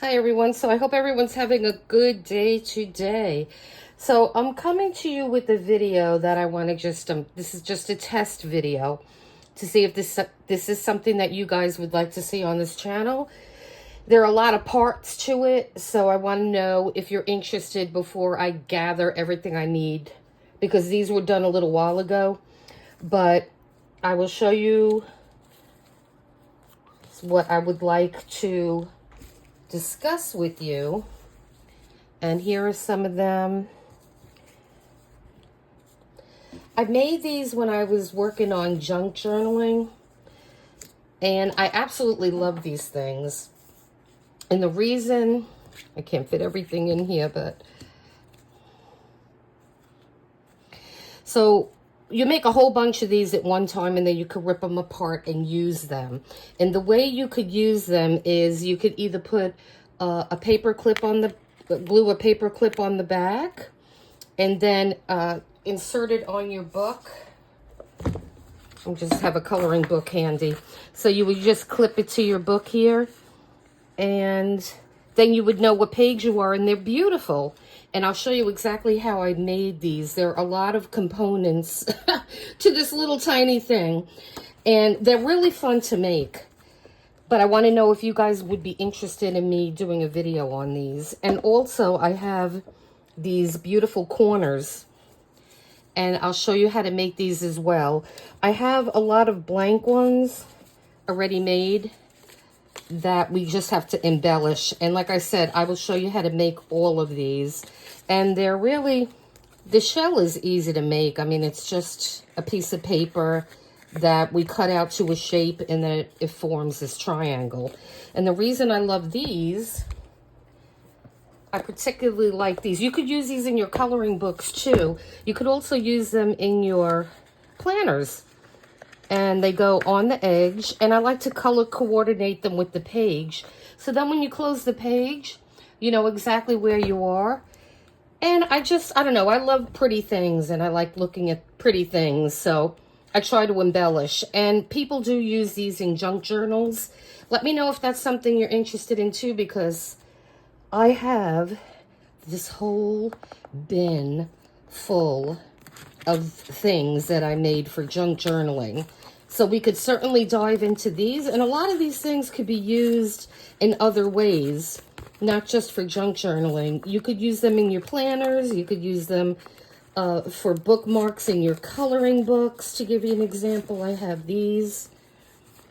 Hi everyone. So I hope everyone's having a good day today. So I'm coming to you with a video that I want to this is just a test video to see if this is something that you guys would like to see on this channel. There are a lot of parts to it, so I want to know if you're interested before I gather everything I need, because these were done a little while ago. But I will show you what I would like to discuss with you, and here are some of them. I made these when I was working on junk journaling, and I absolutely love these things. And the reason, I can't fit everything in here, but so you make a whole bunch of these at one time, and then you could rip them apart and use them. And the way you could use them is you could either put a paper clip on glue a paper clip on the back, and then insert it on your book. I just have a coloring book handy. So you would just clip it to your book here, and then you would know what page you are, and they're beautiful. And I'll show you exactly how I made these. There are a lot of components to this little tiny thing, and they're really fun to make. But I want to know if you guys would be interested in me doing a video on these. And also I have these beautiful corners, and I'll show you how to make these as well. I have a lot of blank ones already made that we just have to embellish. And like I said, I will show you how to make all of these. And they're really, the shell is easy to make. I mean, it's just a piece of paper that we cut out to a shape, and then it forms this triangle. And the reason I love these, I particularly like these. You could use these in your coloring books too. You could also use them in your planners. And they go on the edge, and I like to color coordinate them with the page. So then when you close the page, you know exactly where you are. And I don't know, I love pretty things, and I like looking at pretty things. So I try to embellish, and people do use these in junk journals. Let me know if that's something you're interested in too, because I have this whole bin full of things that I made for junk journaling. So we could certainly dive into these, and a lot of these things could be used in other ways, not just for junk journaling. You could use them in your planners. You could use them for bookmarks in your coloring books. To give you an example, I have these.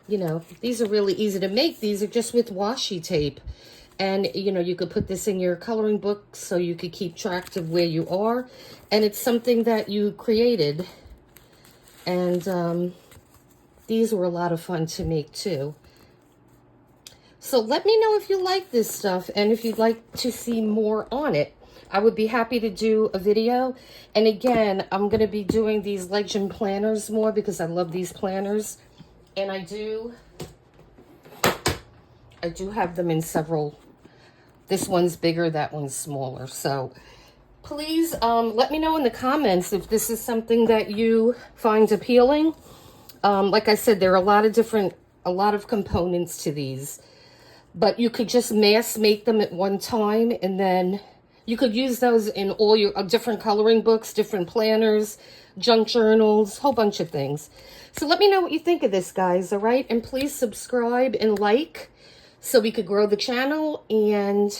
You know, these are really easy to make. These are just with washi tape. And, you know, you could put this in your coloring book so you could keep track of where you are. And it's something that you created. And these were a lot of fun to make too. So let me know if you like this stuff, and if you'd like to see more on it. I would be happy to do a video. And again, I'm going to be doing these legend planners more because I love these planners. And I do have them in several. This one's bigger, that one's smaller. So please let me know in the comments if this is something that you find appealing. Like I said, there are a lot of components to these, but you could just mass make them at one time, and then you could use those in all your different coloring books, different planners, junk journals, whole bunch of things. So let me know what you think of this, guys, all right? And please subscribe and like so we could grow the channel. And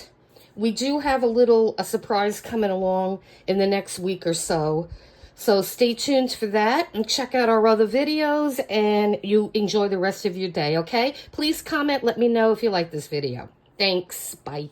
we do have a surprise coming along in the next week or so. So stay tuned for that, and check out our other videos, and you enjoy the rest of your day, okay? Please comment, let me know if you like this video. Thanks, bye.